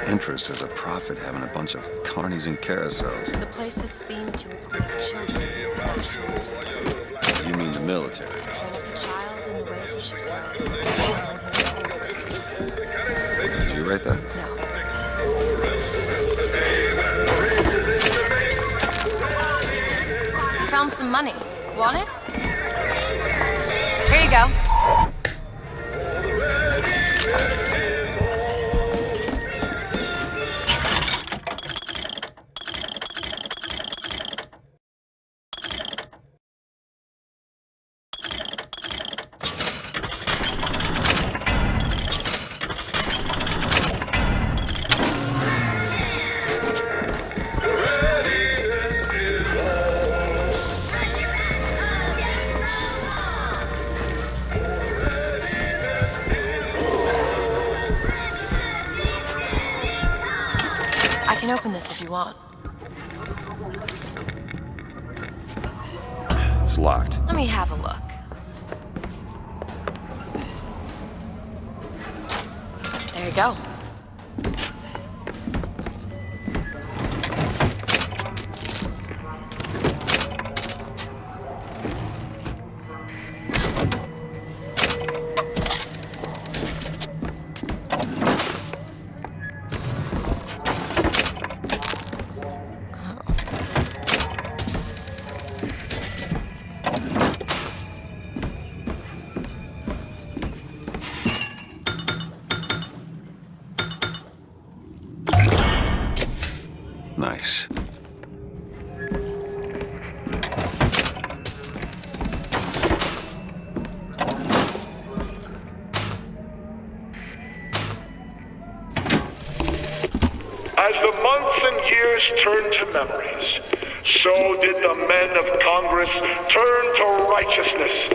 interest as a prophet having a bunch of carnies and carousels? The place is themed to equip children with national service. You mean the military? Train up a child in the way he should go. Did you write that? No. I found some money. Want it? Here you go. I can open this if you want. It's locked. Let me have a look. There you go. Nice. As the months and years turned to memories, so did the men of Congress turn to righteousness.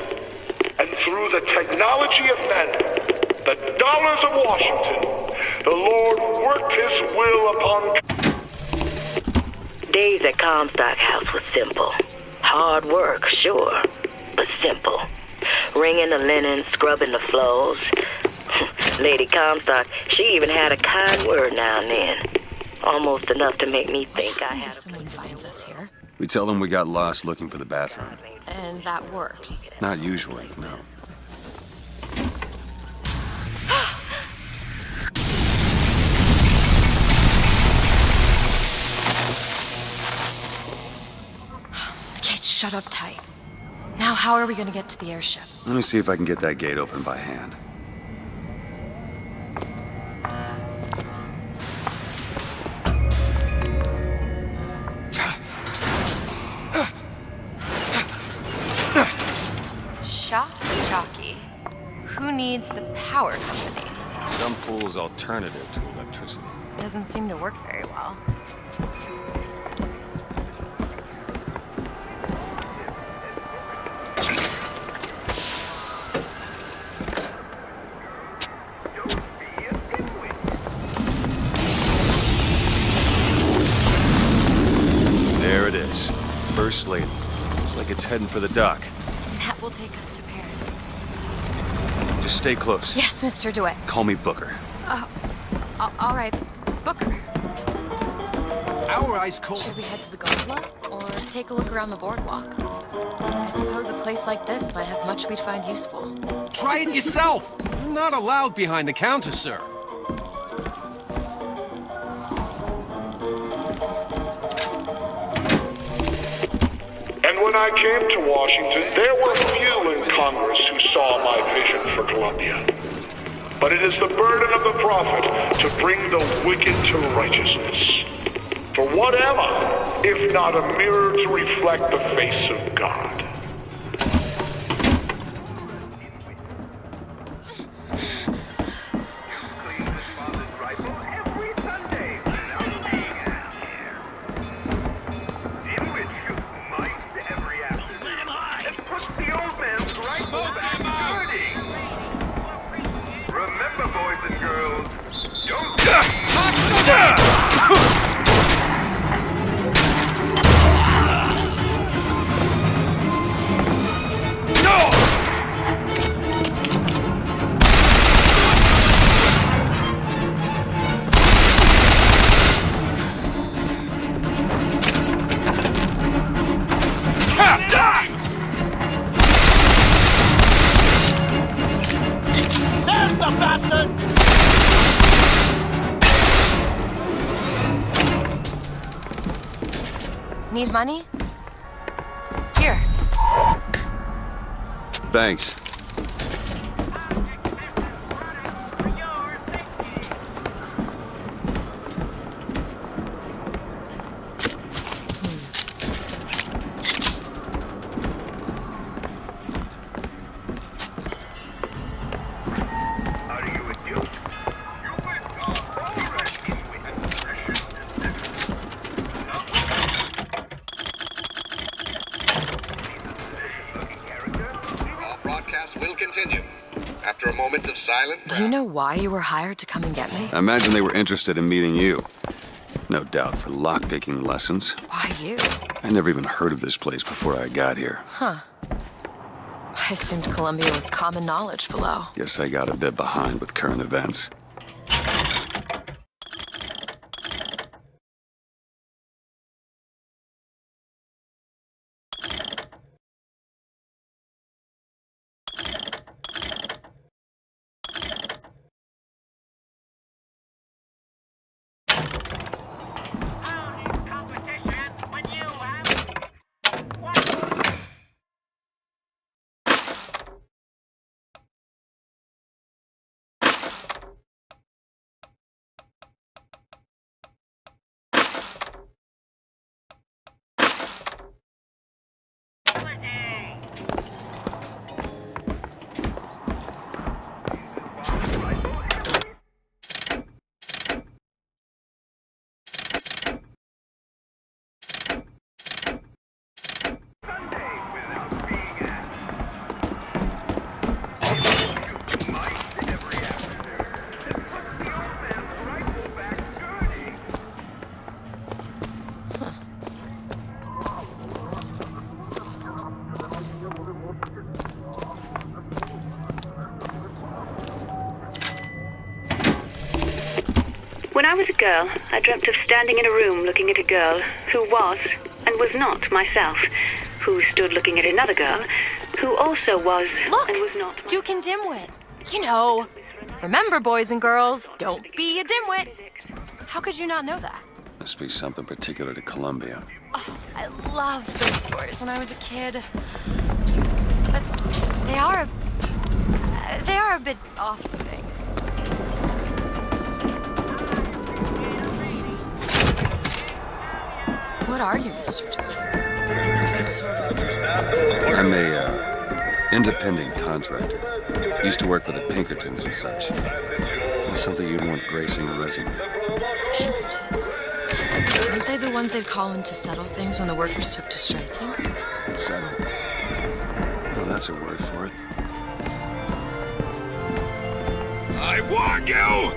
And through the technology of men, the dollars of Washington, the Lord worked his will upon. Days at Comstock House was simple. Hard work, sure, but simple. Wringing the linen, scrubbing the floors. Lady Comstock, she even had a kind word now and then. Almost enough to make me think I had If someone finds us here, We tell them we got lost looking for the bathroom. and that works. Not usually, no. The gate's shut up tight. Now how are we gonna get to the airship? Let me see if I can get that gate open by hand. Shock jockey. Who needs the power company? Some fool's alternative to electricity. Doesn't seem to work very well. There it is. First lady. Looks like it's heading for the dock. That will take us to Paris. Just stay close. Yes, Mr. DeWitt. Call me Booker. All right, Booker. Our ice cold. Should we head to the gondola or take a look around the boardwalk? I suppose a place like this might have much we'd find useful. Try it yourself. You're not allowed behind the counter, sir. And when I came to Washington, there were few in Congress who saw my vision for Columbia. But it is the burden of the prophet to bring the wicked to righteousness. For what am I, if not a mirror to reflect the face of God? Need money? Here. Thanks. After a moment of silence. Do you know why you were hired to come and get me? I imagine they were interested in meeting you. No doubt for lockpicking lessons. Why you? I never even heard of this place before I got here. Huh. I assumed Columbia was common knowledge below. Guess I got a bit behind with current events. When I was a girl, I dreamt of standing in a room looking at a girl who was and was not myself, who stood looking at another girl who also was Look, and was not Duke and Dimwit. You know, remember, boys and girls, don't be a dimwit. How could you not know that? Must be something particular to Columbia. Oh, I loved those stories when I was a kid. But they are a bit off-putting. What are you, Mr. Duke? Some sort of... I'm a, independent contractor. Used to work for the Pinkertons and such. That's something you'd want gracing a resume. Pinkertons? Aren't they the ones they'd call in to settle things when the workers took to striking? Settle? Well, that's a word for it. I warned you!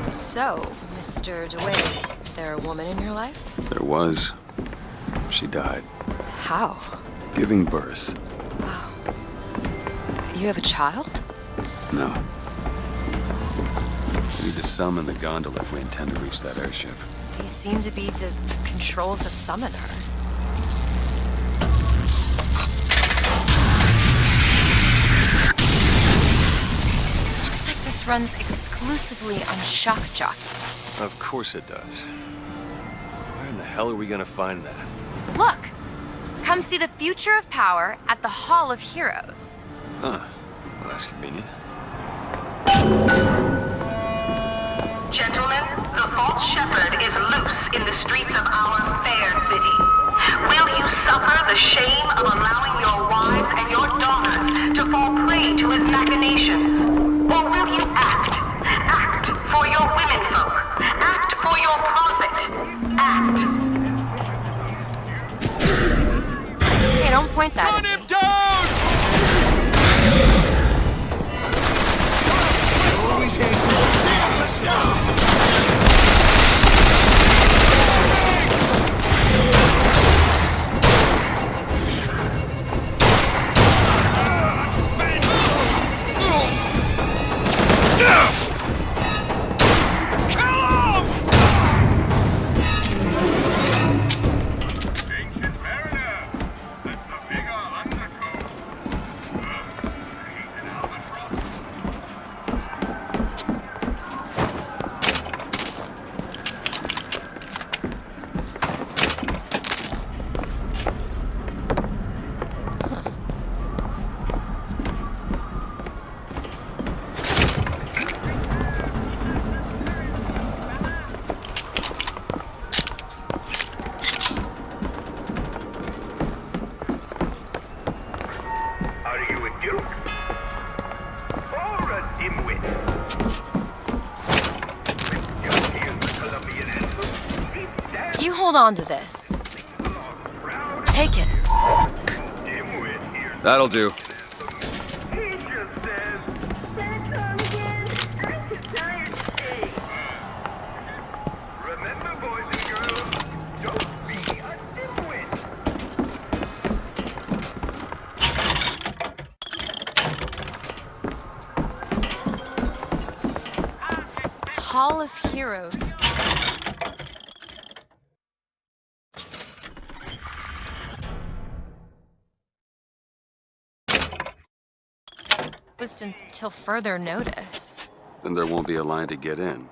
So, Mr. DeWitt, is there a woman in your life? There was. She died. How? Giving birth. Wow. You have a child? No. We need to summon the gondola if we intend to reach that airship. These seem to be the controls that summon her. Looks like this runs exclusively on shock jockey. Of course it does. Where in the hell are we gonna find that? Look! Come see the future of power at the Hall of Heroes. Huh. Well, that's convenient. Gentlemen, the false shepherd is loose in the streets of our fair city. Will you suffer the shame of allowing your wives and your daughters to fall prey to his machinations? Or will you act? Act for your womenfolk. Act for your profit. Act. point that Run at him me. down! Always hate You hold on to this. Take it. That'll do. Hall of Heroes. Until further notice. Then there won't be a line to get in.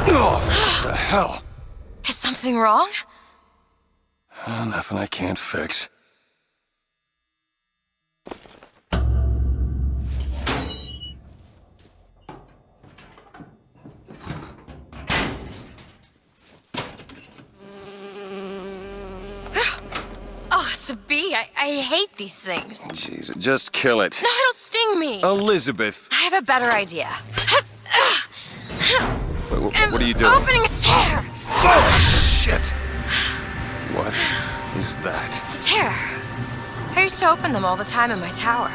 Oh, what the hell? Is something wrong? Nothing I can't fix. I hate these things. Jeez, just kill it. No, it'll sting me. Elizabeth. I have a better idea. Wait, what are you doing? Opening a tear. Oh, shit. What is that? It's a tear. I used to open them all the time in my tower.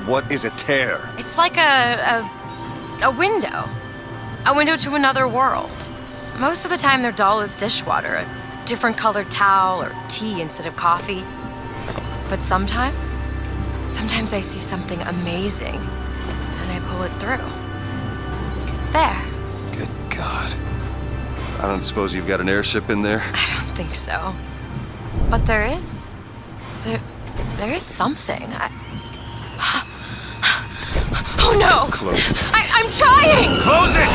What is a tear? It's like a window. A window to another world. Most of the time they're dull as dishwater, a different colored towel or tea instead of coffee. But sometimes I see something amazing, and I pull it through. There. Good God. I don't suppose you've got an airship in there? I don't think so. But there is. There is something. Oh no! Close it. I'm trying! Close it!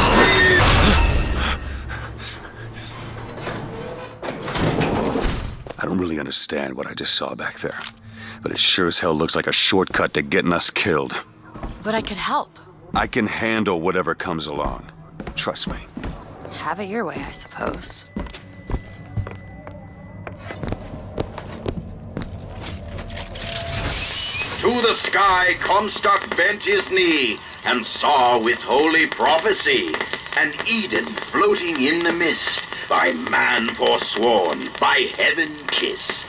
I don't really understand what I just saw back there. But it sure as hell looks like a shortcut to getting us killed. But I could help. I can handle whatever comes along. Trust me. Have it your way, I suppose. To the sky Comstock bent his knee and saw with holy prophecy an Eden floating in the mist, by man forsworn, by heaven kissed.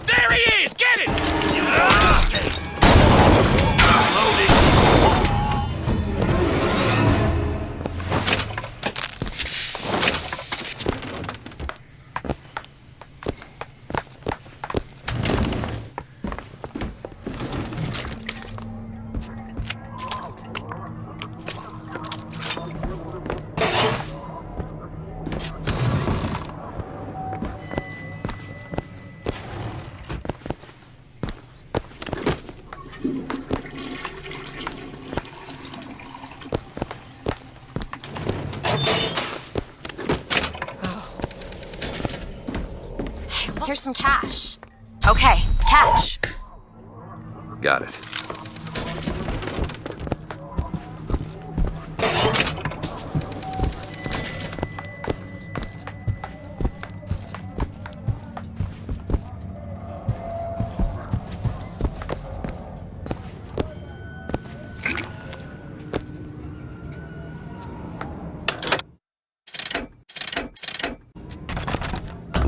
There he is! Get it! Here's some cash. Okay, catch. Got it.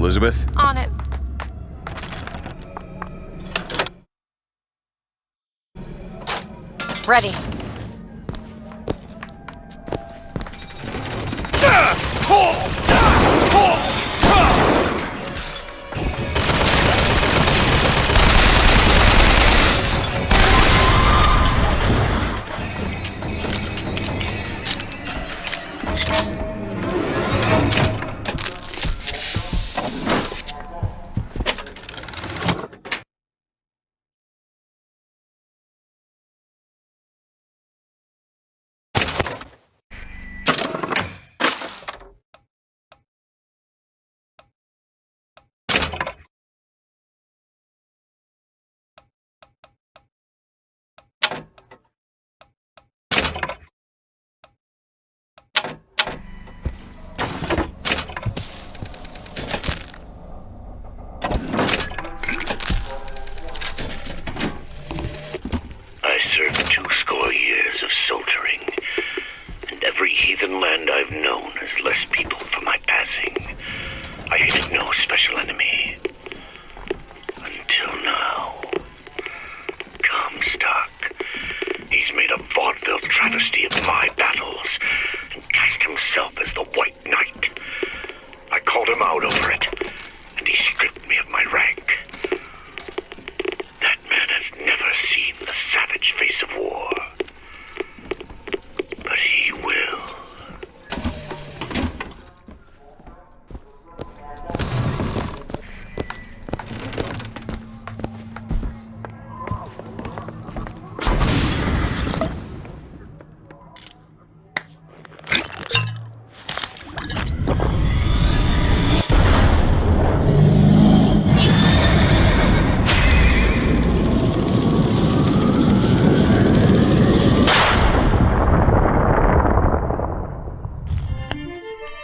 Elizabeth? On it. Ready. I served 20 years of soldiering, and every heathen land I've known has less people for my passing. I hated no special enemy. Until now. Comstock. He's made a vaudeville travesty of my battles, and cast himself as the White Knight. I called him out over it, and he stripped me of my rank. That man has never seen the savage face of war. But he will.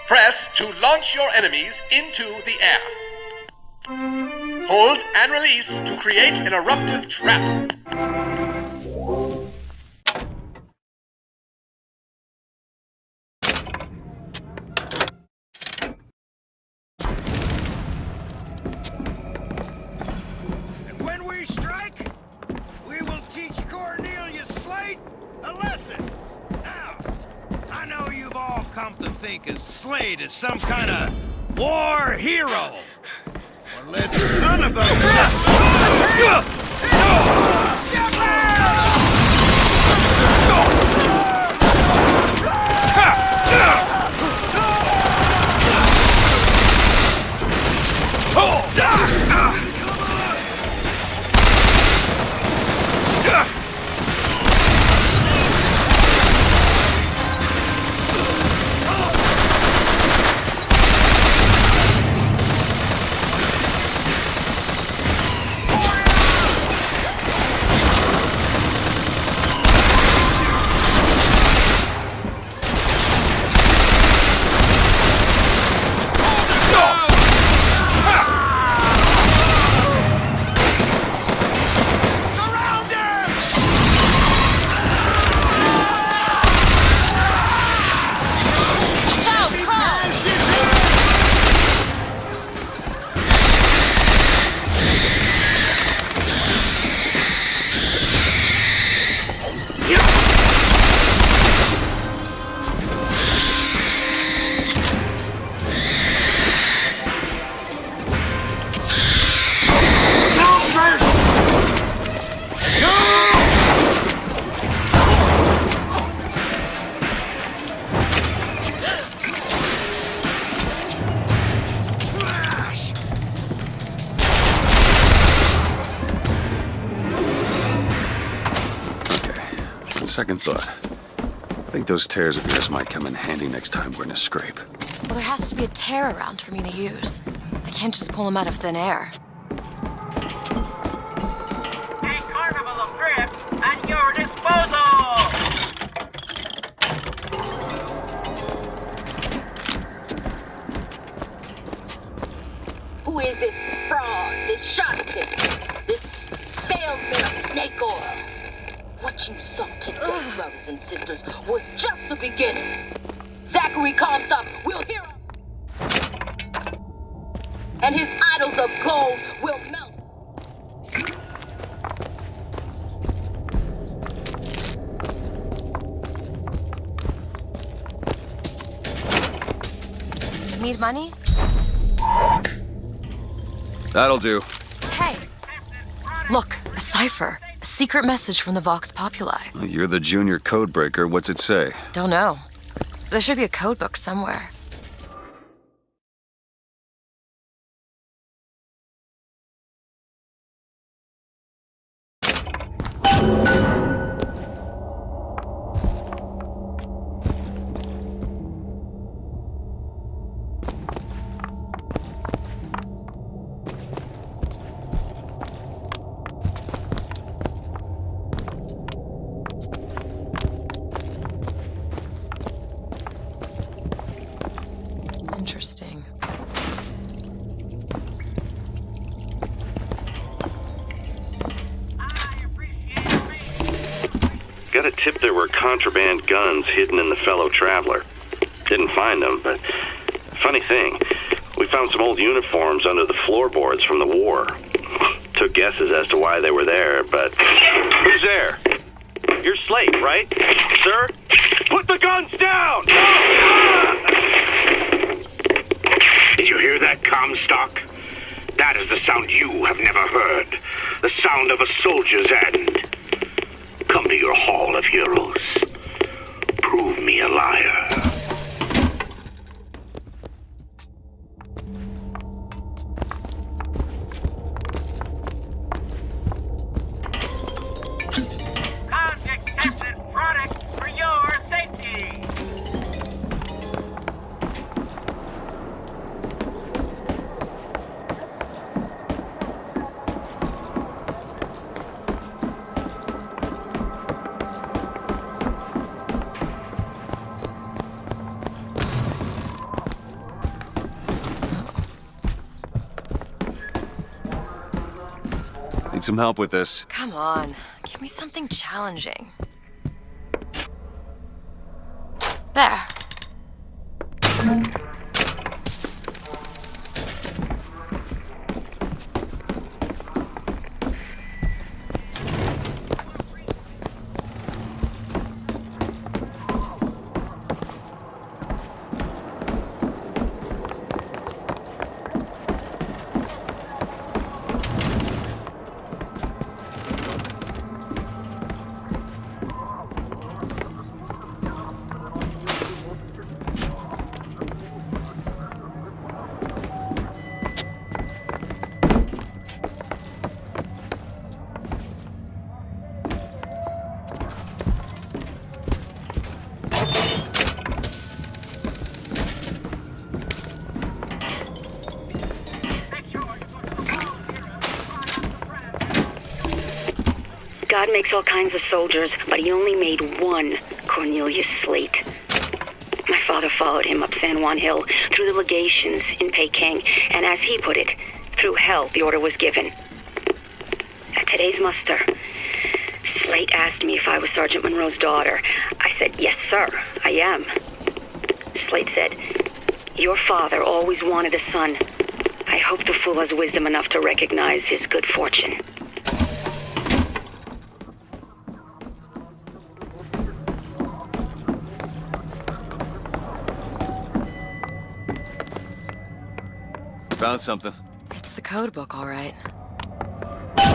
Press to launch your enemies into the air. Hold and release to create an eruptive trap. And when we strike, we will teach Cornelius Slate a lesson. Now, I know you've all come to think of Slate as some kind of war hero. Or let none of Second thought. I think those tears of yours might come in handy next time we're in a scrape. Well, there has to be a tear around for me to use. I can't just pull them out of thin air. A carnival of grips at your disposal! Who is this fraud, this charlatan, this salesman of snake oil? What you saw today, brothers and sisters, was just the beginning. Zachary Comstock will hear us. and his idols of gold will melt. Need money? That'll do. Hey! Look, a cipher. A secret message from the Vox Populi. You're the junior codebreaker. What's it say? Don't know. There should be a code book somewhere. Interesting. Got a tip there were contraband guns hidden in the fellow traveler. Didn't find them, but funny thing, we found some old uniforms under the floorboards from the war. Took guesses as to why they were there, but... Who's there? You're Slate, right? Sir? Put the guns down! Did you hear that, Comstock? That is the sound you have never heard. The sound of a soldier's end. Come to your Hall of Heroes. Prove me a liar. Convict tested products for your safety. Need some help with this. Come on, give me something challenging. There. God makes all kinds of soldiers, but he only made one Cornelius Slate. My father followed him up San Juan Hill, through the legations in Peking, and as he put it, through hell the order was given. At today's muster, Slate asked me if I was Sergeant Monroe's daughter. I said, yes, sir, I am. Slate said, your father always wanted a son. I hope the fool has wisdom enough to recognize his good fortune. Found something. It's the code book, all right. Make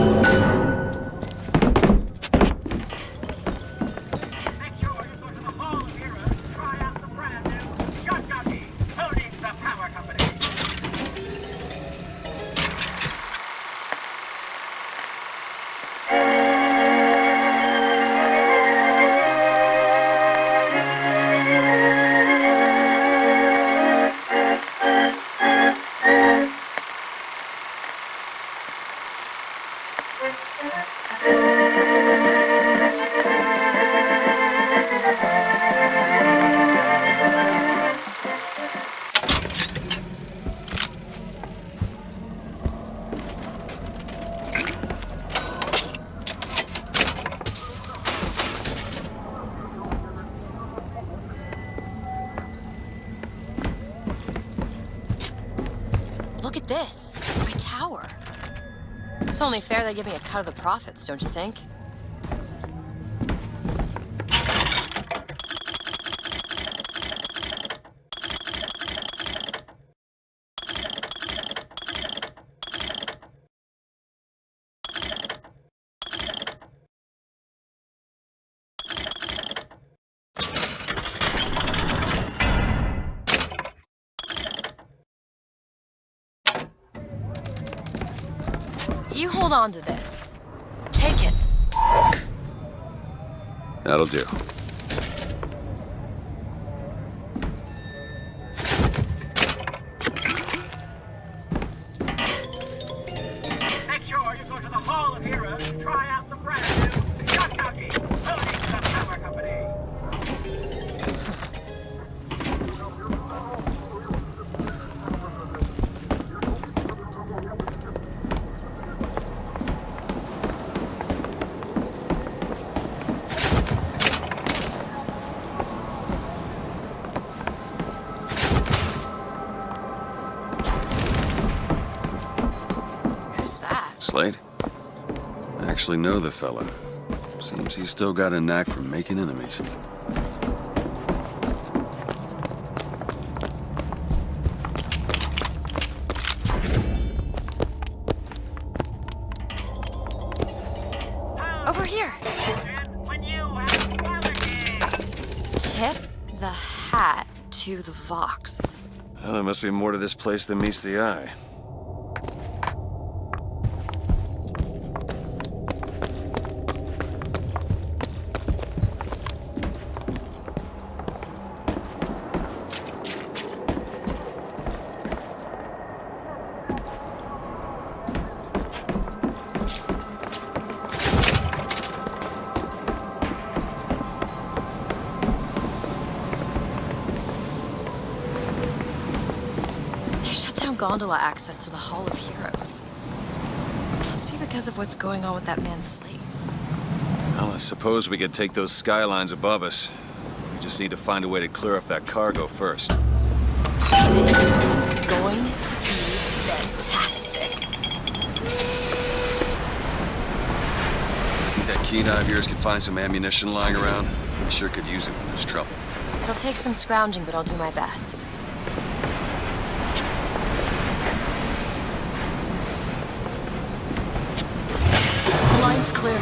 sure you go to the Hall of Heroes and try out the brand new shotgun owning the power company. tower. It's only fair they give me a cut of the profits, don't you think? You hold on to this. Take it. That'll do. Make sure you go to the Hall of Heroes and try out the brand new Jockey, owning the Power Company. Slate? I actually know the fella. Seems he's still got a knack for making enemies. Over here. When you have Tip the hat to the Vox. Well, there must be more to this place than meets the eye. Gondola access to the Hall of Heroes. Must be because of what's going on with that man Slate. Well, I suppose we could take those skylines above us. We just need to find a way to clear off that cargo first. This is going to be fantastic. Think that keen eye of yours could find some ammunition lying around? I sure could use it when there's trouble. It'll take some scrounging, but I'll do my best. Line's clear.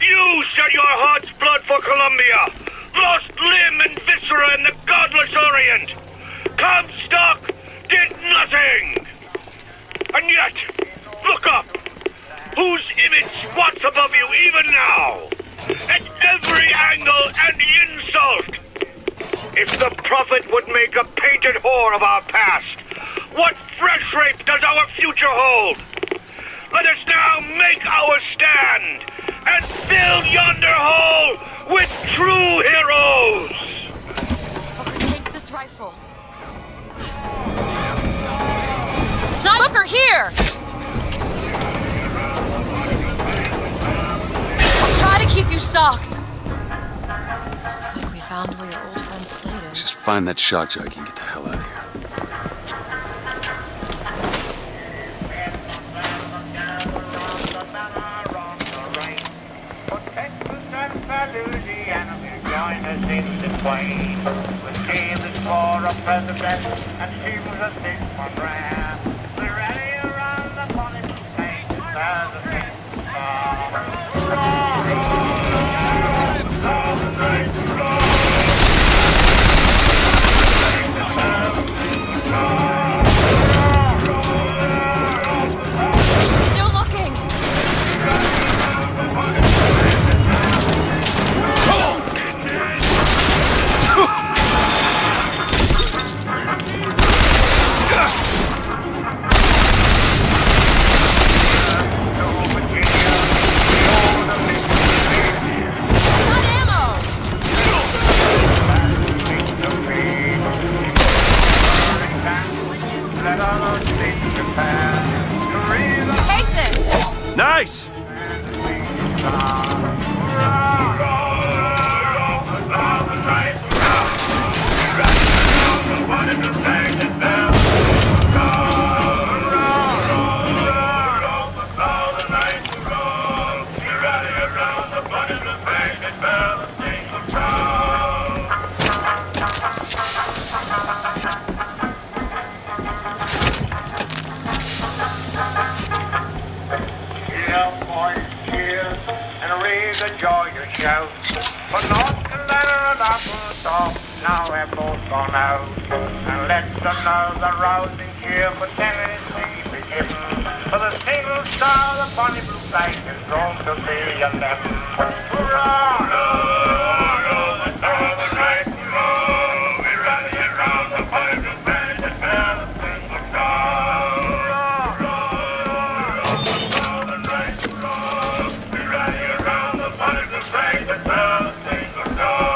You shed your heart's blood for Columbia, lost limb and viscera in the godless Orient. Comstock did nothing. And yet, look up. Whose image squats above you even now? At every angle and insult. If the prophet would make a painted whore of our past, what fresh rape does our future hold? Let us now make our stand and fill yonder hole with true heroes! Take this rifle. Sniper here! I'll try to keep you stocked. Looks like we found where your old friend Slate is. Just find that shock jockey and get the hell out of here. With David for a president and she was a six-month ram. We rally around the bonnet stage as a thing Still looking. Take this! Nice! the joyous shout, but not to let it apple stop. Now we're both gone out, and let them know the rousing cheer for Tennessee be given. For the single star, the bonny blue flag is drawn to million them. Hurrah! The star of the night, hurrah! We rally around the bonny blue flag and bear the single star. Hurrah! The star of the night, hurrah! We rally around the bonny blue flag and bear the single star.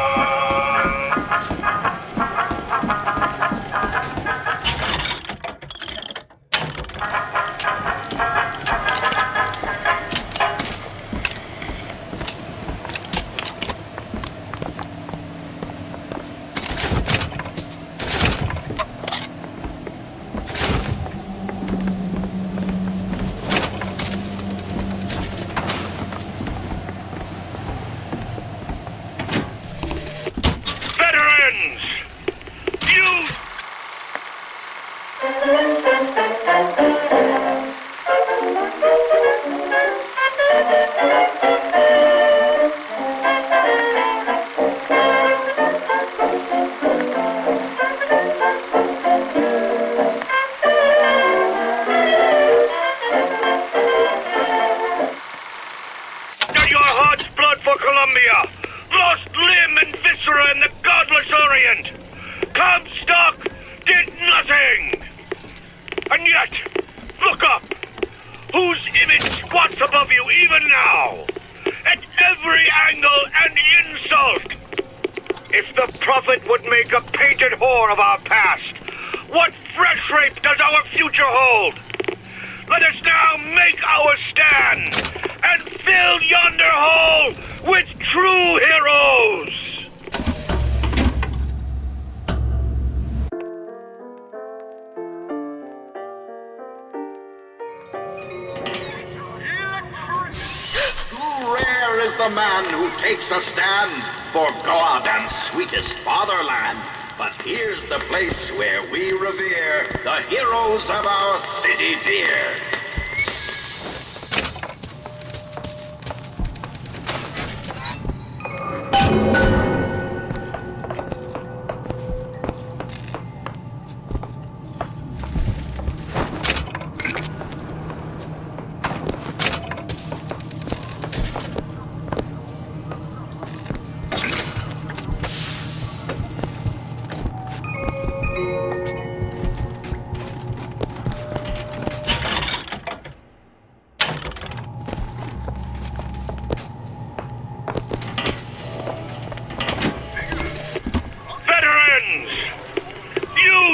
A stand for God and sweetest fatherland. But here's the place where we revere the heroes of our city dear.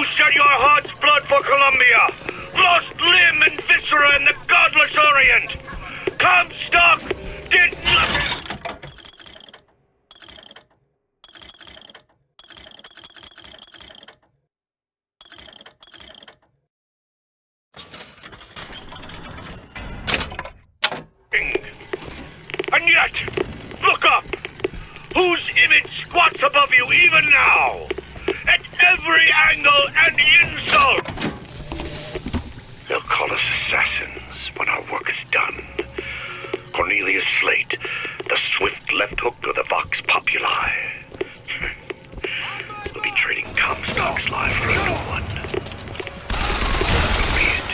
Shed your heart's blood for Columbia, lost sorcerer in the godless Orient! Comstock did nothing! And yet, look up! Whose image squats above you even now? At every angle and insult! They'll call us assassins when our work is done. Cornelius Slate, the swift left hook of the Vox Populi. We'll be trading Comstock's life for a new one. So be it.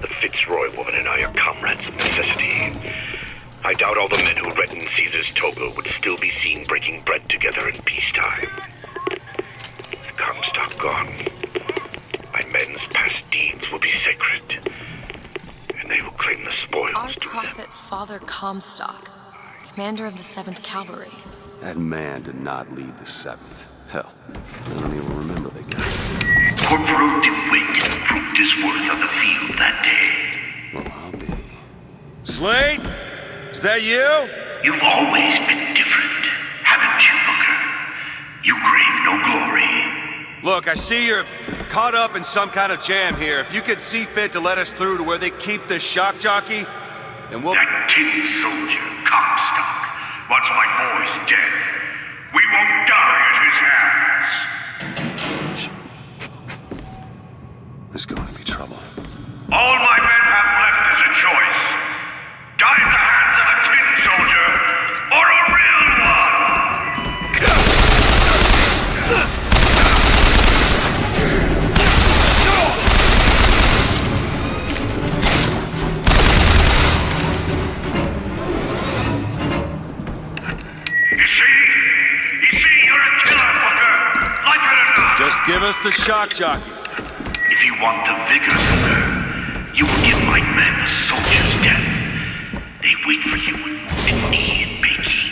The Fitzroy woman and I are comrades of necessity. I doubt all the men who reddened Caesar's toga would still be seen breaking bread together in peacetime. With Comstock gone, my men's past deeds will be sacred, and they will claim the spoils Our to prophet Father Comstock, commander of the 7th Cavalry. That man did not lead the 7th. Hell, I don't even remember the guy. Corporal DeWitt proved his worth on the field that day. Well, I'll be. Slate? Is that you? You've always been different, haven't you, Booker? You crave no glory. Look, I see you're caught up in some kind of jam here. If you could see fit to let us through to where they keep this shock jockey, then we'll... That tin soldier, Comstock, wants my boys dead. We won't die at his hands. There's going to be trouble. All my men have left is a choice. Die at the hands of a tin soldier, or a real one! You see, you're a killer, Booker, like it or not. Just give us the shock jockey. If you want the vigor, Booker, you will give my men a soldier's death. They wait for you in Wounded Knee and Peking.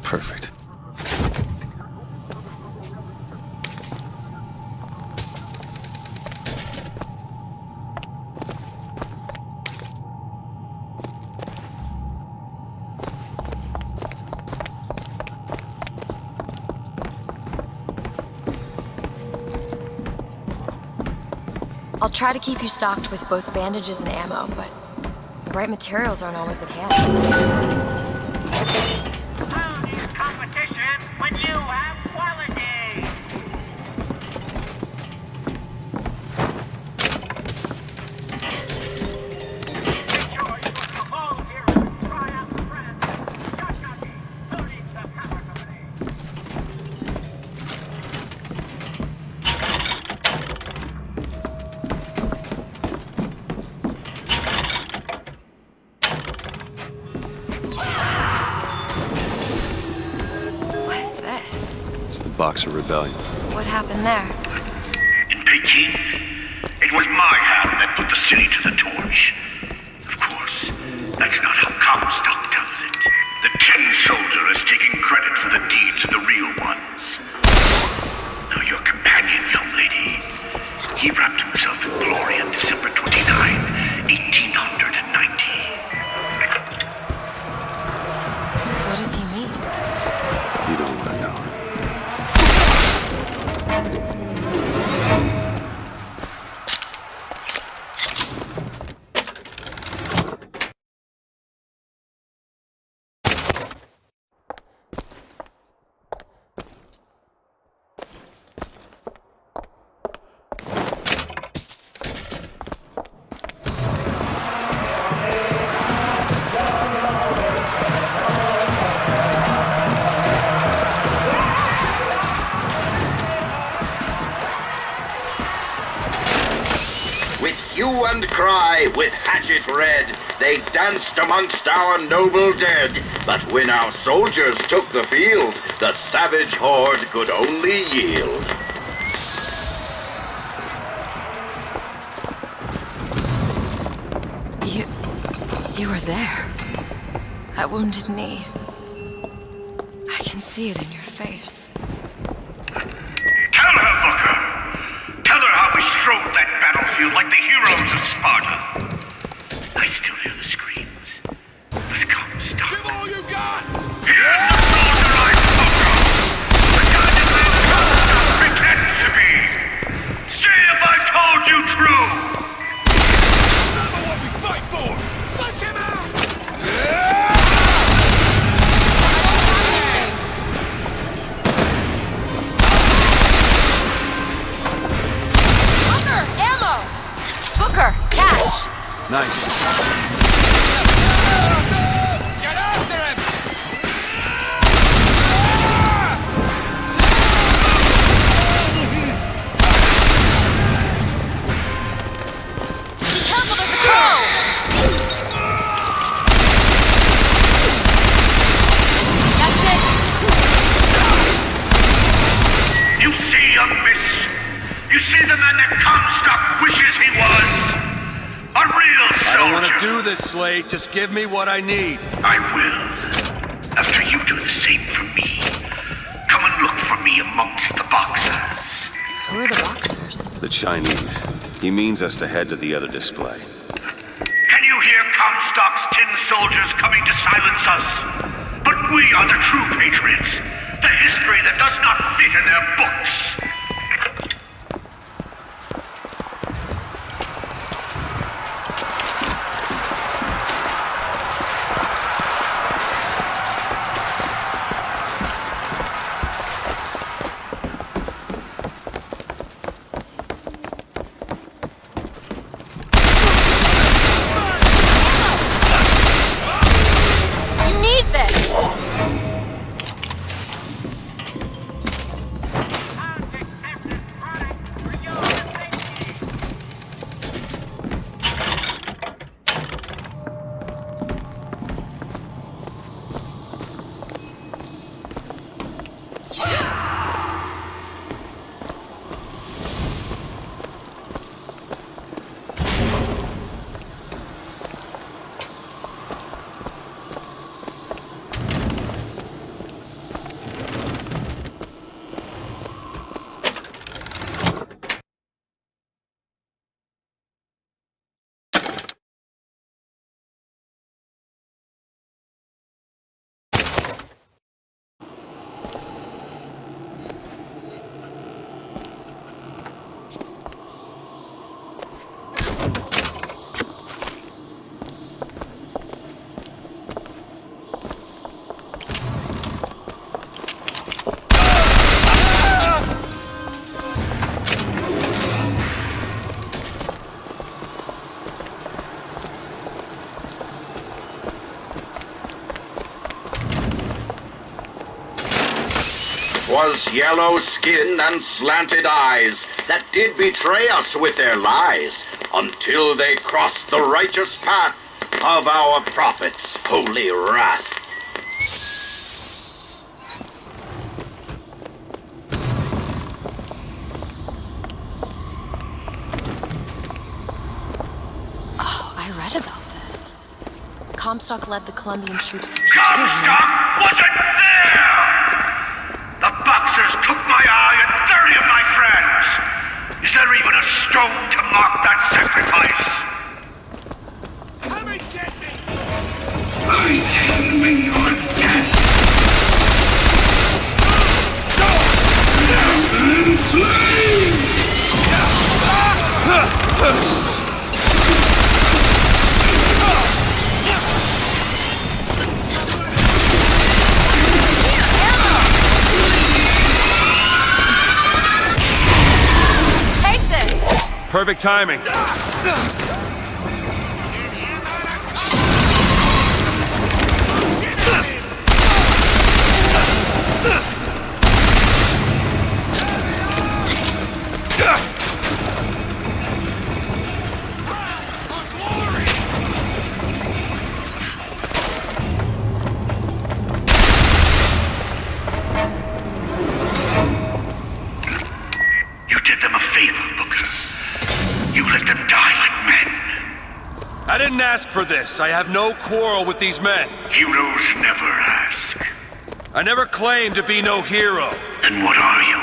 Perfect. I'll try to keep you stocked with both bandages and ammo, but the right materials aren't always at hand. Competition when you have quality. Rejoice with the whole heroes. Cry out the friends. Shotgunny, loading the power company. What is this? It's the Boxer Rebellion. What happened there? In Peking, it was my hand that put the city to the torch. Of course, that's not how Comstock tells it. The tin soldier is taking credit for the deeds of the real ones. Now your companion, young lady, he wrapped himself in glory on December 29, 1890. What does he mean? You don't want to know. and cry with hatchet red. They danced amongst our noble dead. But when our soldiers took the field, the savage horde could only yield. You were there. That wounded knee. I can see it in your face. Tell her, Booker. Tell her how we strode that battlefield like the heroes of Sparta. I still hear the screams. Let's come, stop. Give all you got! Here's the soldier I spoke of! The kind of man Comstock pretends to be! See if I told you true! Remember what we fight for! Flush him out! Booker, catch! Nice. Get after him! Be careful, there's a crow! That's it! You see, young miss? You see the man that Comstock wishes he was? A real soldier! I don't want to do this, Slate. Just give me what I need. I will. After you do the same for me. Come and look for me amongst the boxers. Who are the boxers? The Chinese. He means us to head to the other display. Can you hear Comstock's tin soldiers coming to silence us? But we are the true patriots. The history that does not fit in their books. Was yellow skin and slanted eyes that did betray us with their lies until they crossed the righteous path of our prophet's holy wrath. Oh, I read about this. Comstock led the Colombian troops to Comstock wasn't there! The boxers took my eye and 30 of my friends! Is there even a stone to mark that sacrifice? Come and get me! I can bring your death! Perfect timing. didn't ask for this. I have no quarrel with these men. Heroes never ask. I never claimed to be no hero. Then what are you?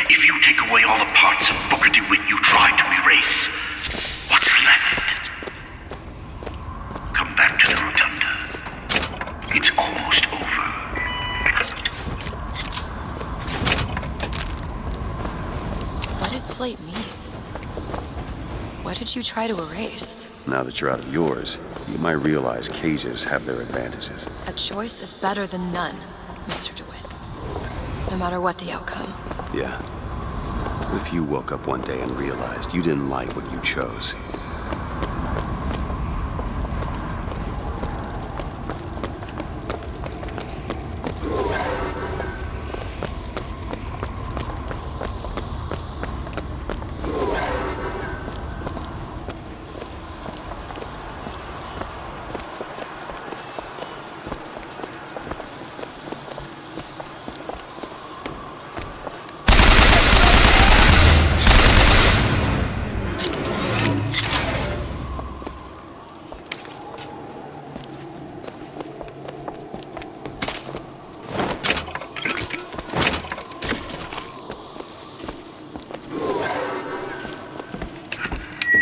If you take away all the parts of Booker DeWitt you tried to erase, what's left? Come back to the Rotunda. It's almost over. What did Slate mean? What did you try to erase? Now that you're out of yours, you might realize cages have their advantages. A choice is better than none, Mr. DeWitt. No matter what the outcome. Yeah. But if you woke up one day and realized you didn't like what you chose,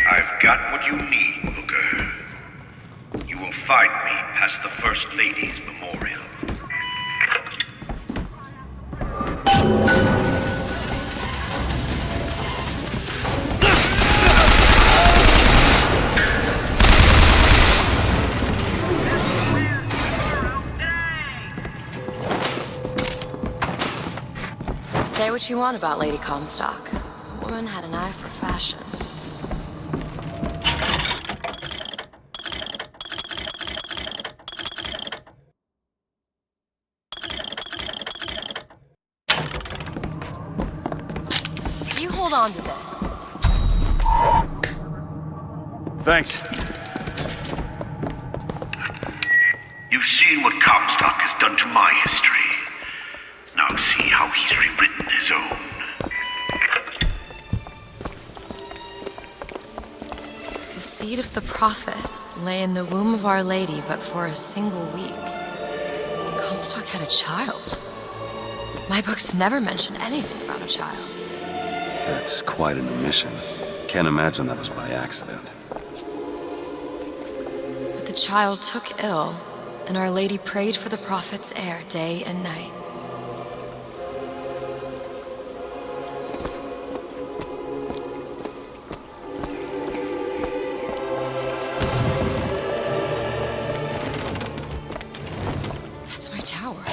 I've got what you need, Booker. You will find me past the First Lady's memorial. Say what you want about Lady Comstock. The woman had an eye for fashion. You hold on to this. Thanks. You've seen what Comstock has done to my history. Now see how he's rewritten his own. The seed of the prophet lay in the womb of Our Lady, but for a single week. Comstock had a child. My books never mention anything about a child. that's quite an omission. Can't imagine that was by accident. But the child took ill, and Our Lady prayed for the prophet's heir day and night. That's my tower.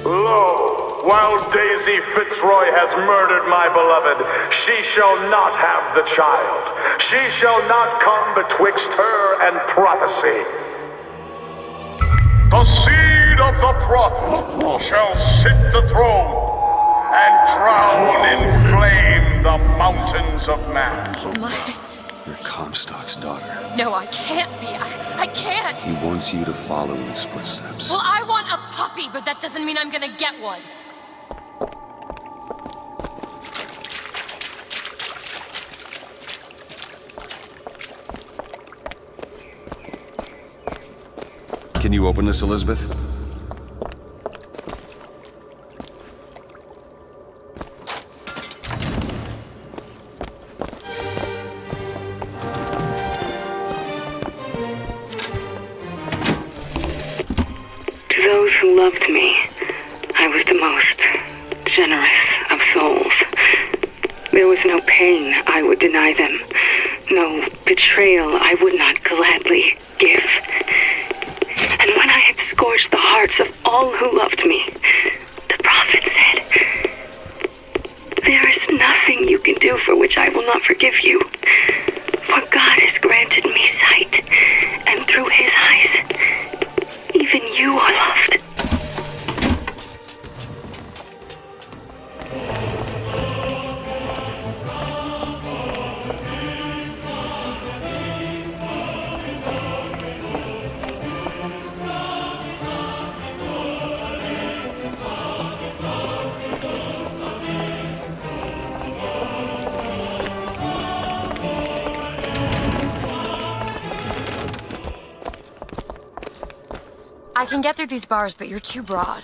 Lo, while Daisy Fitzroy has murdered my beloved, she shall not have the child. She shall not come betwixt her and prophecy. The seed of the prophet shall sit the throne and drown in flame the mountains of man. You're Comstock's daughter. No, I can't be. I can't. He wants you to follow in his footsteps. Well, I want a puppy, but that doesn't mean I'm gonna get one. Can you open this, Elizabeth? To those who loved me, I was the most generous of souls. There was no pain I would deny them, no betrayal I would not gladly give. And when I had scorched the hearts of all who loved me, the prophet said, "There is nothing you can do for which I will not forgive you. For God has granted me sight, and through his eyes, even you are loved." I can get through these bars, but you're too broad.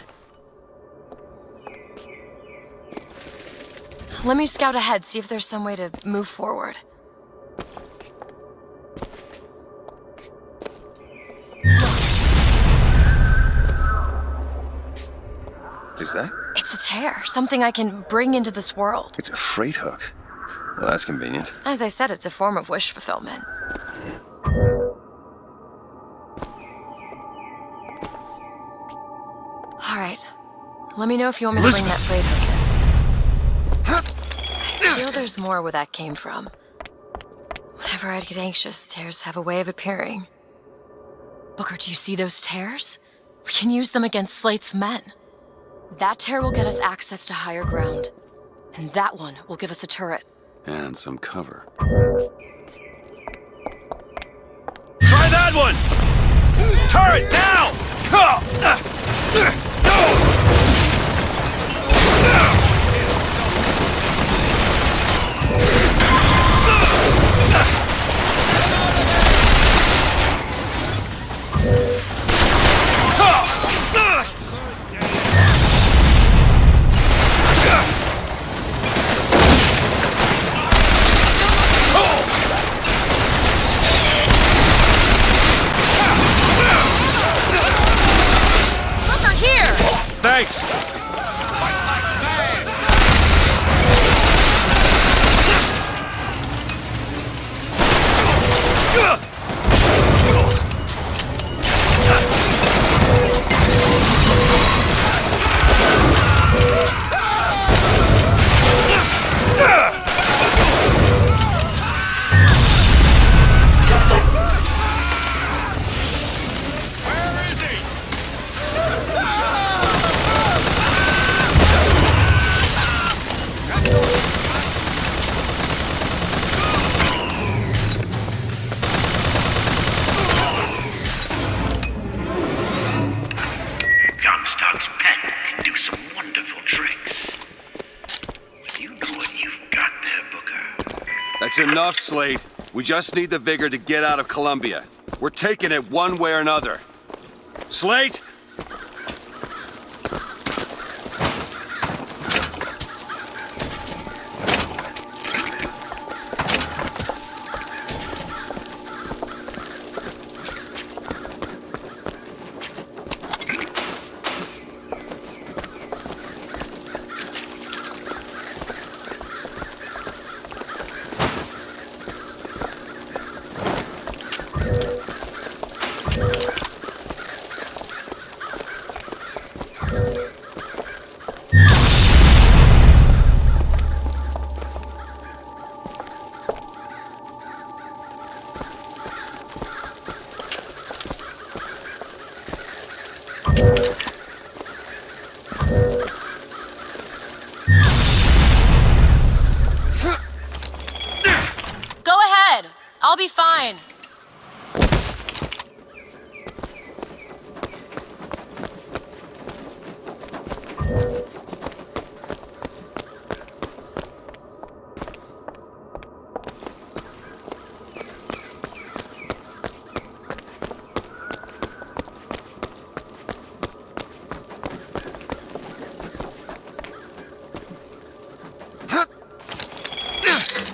Let me scout ahead, see if there's some way to move forward. Is that? It's a tear, something I can bring into this world. It's a freight hook. Well, that's convenient. As I said, it's a form of wish fulfillment. All right. Let me know if you want me to bring that freight hook in. I feel there's more where that came from. Whenever I'd get anxious, tears have a way of appearing. Booker, do you see those tears? We can use them against Slate's men. That tear will get us access to higher ground. And that one will give us a turret. And some cover. Try that one! Turret now! Thanks! Comstock's pen can do some wonderful tricks. You know what you've got there, Booker. That's enough, Slate. We just need the vigor to get out of Columbia. We're taking it one way or another. Slate? Go ahead. I'll be fine.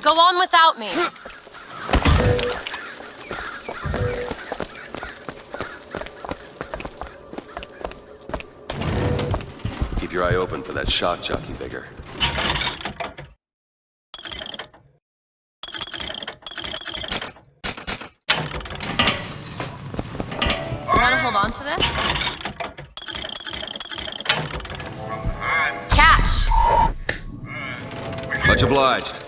Go on without me. Keep your eye open for that shock jockey bigger. You want to hold on to this? Catch! Much obliged.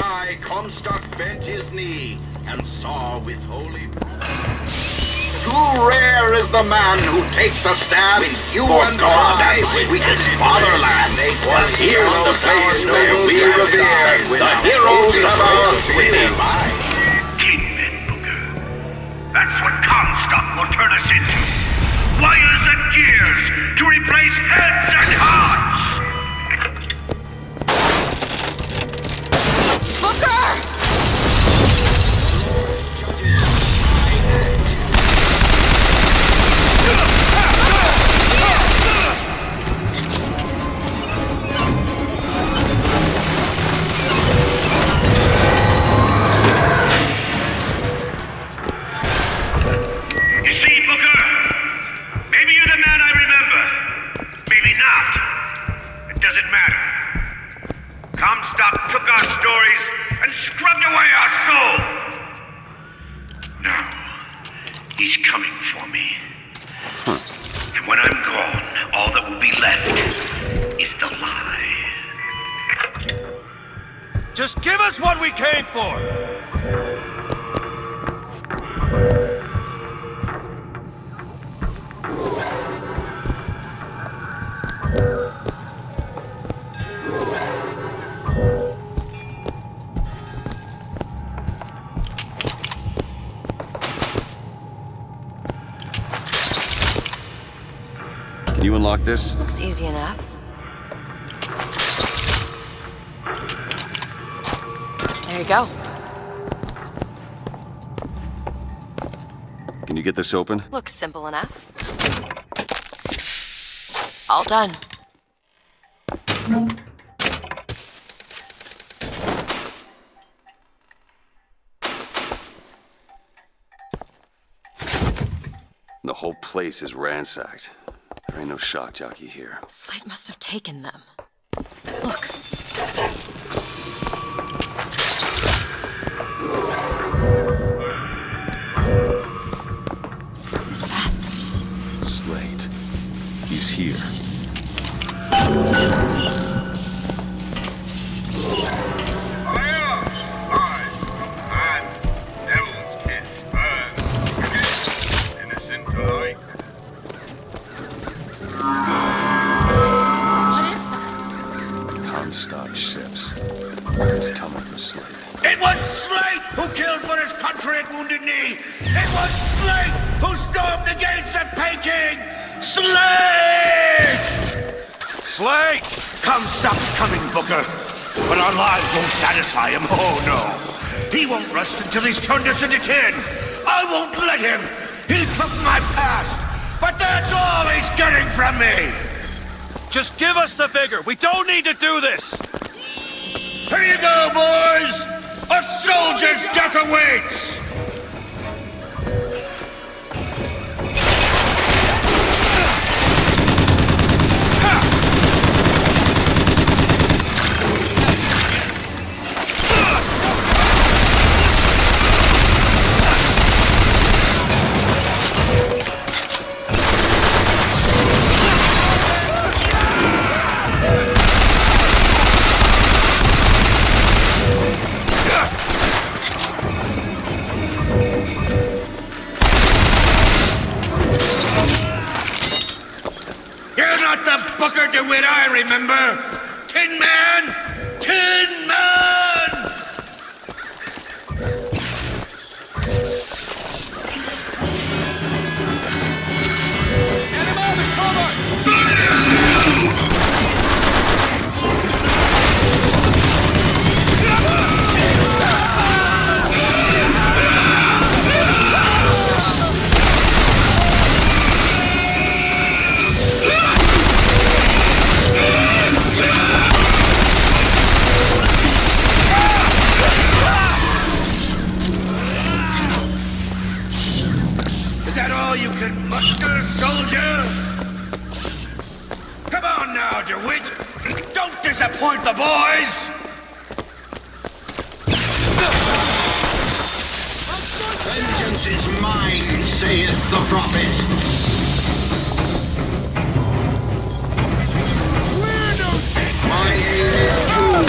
guy Comstock bent his knee and saw with holy prophecy. Too rare is the man who takes a stab in human paradise, sweetest fatherland. Was here the place where we revere the heroes of our city. Tin men, Booker. That's what Comstock will turn us into. Wires and gears to replace heads and hearts. Booker! You see, Booker? Maybe you're the man I remember. Maybe not. It doesn't matter. Comstock took our stories and scrubbed away our soul. Now, he's coming for me. And when I'm gone, all that will be left is the lie. Just give us what we came for! Can you unlock this? Looks easy enough. There you go. Can you get this open? Looks simple enough. All done. The whole place is ransacked. There ain't no shock jockey here. Slate must have taken them. Look. Is that Slate. He's here. Comstock ships. He's coming for Slate. It was Slate who killed for his country at Wounded Knee! It was Slate who stormed the gates at Peking! Slate! Slate! Comstock's coming, Booker. But our lives won't satisfy him, oh no. He won't rest until he's turned us into tin. I won't let him. He took my past, but that's all he's getting from me. Just give us the vigor. We don't need to do this. Here you go, boys! A soldier's death awaits! Booker DeWitt, I remember! Tin Man! Tin Man! Animals, cover! You can muster, soldier! Come on now, DeWitt! Don't disappoint the boys! Vengeance is mine, saith the prophet. We're no My aim is true.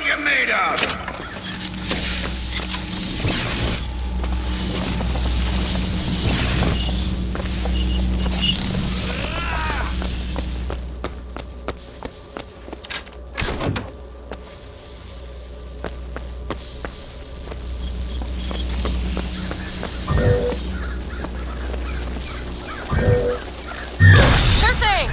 you made of? Sure thing!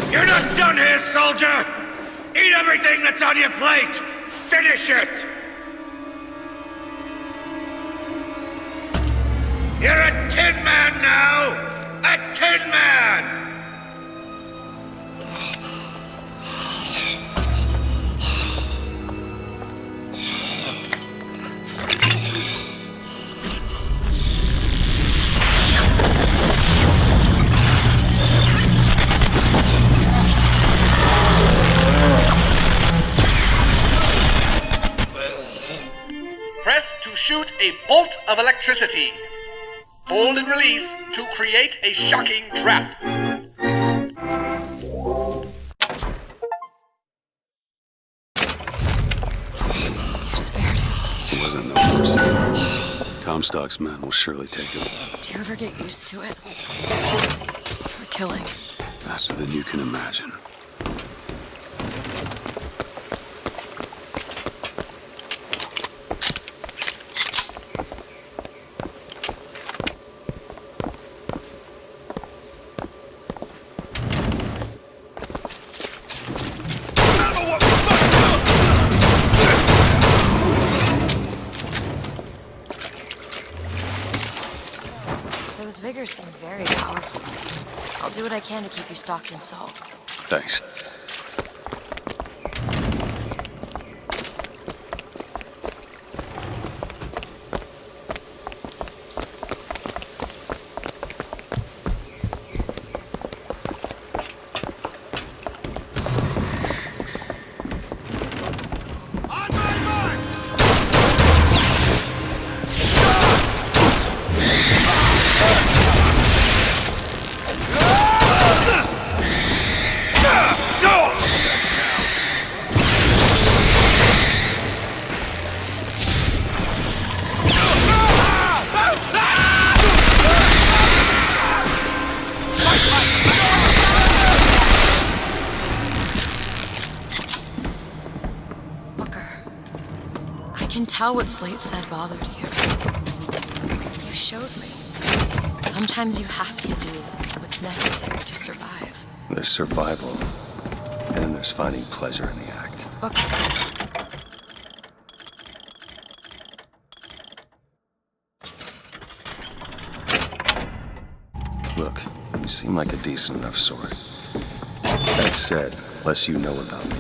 You're not done here, soldier! Eat everything that's on your plate! Finish it! You're a tin man now! A tin man! Press to shoot a bolt of electricity. Hold and release to create a shocking trap. You're spared. He wasn't no mercy. Comstock's men will surely take him. Do you ever get used to it? For killing. Faster than you can imagine. Those vigors seem very powerful. I'll do what I can to keep you stocked in salts. Thanks. I can tell what Slate said bothered you. You showed me. Sometimes you have to do what's necessary to survive. There's survival, and there's finding pleasure in the act. Look, You seem like a decent enough sort. That said, less you know about me,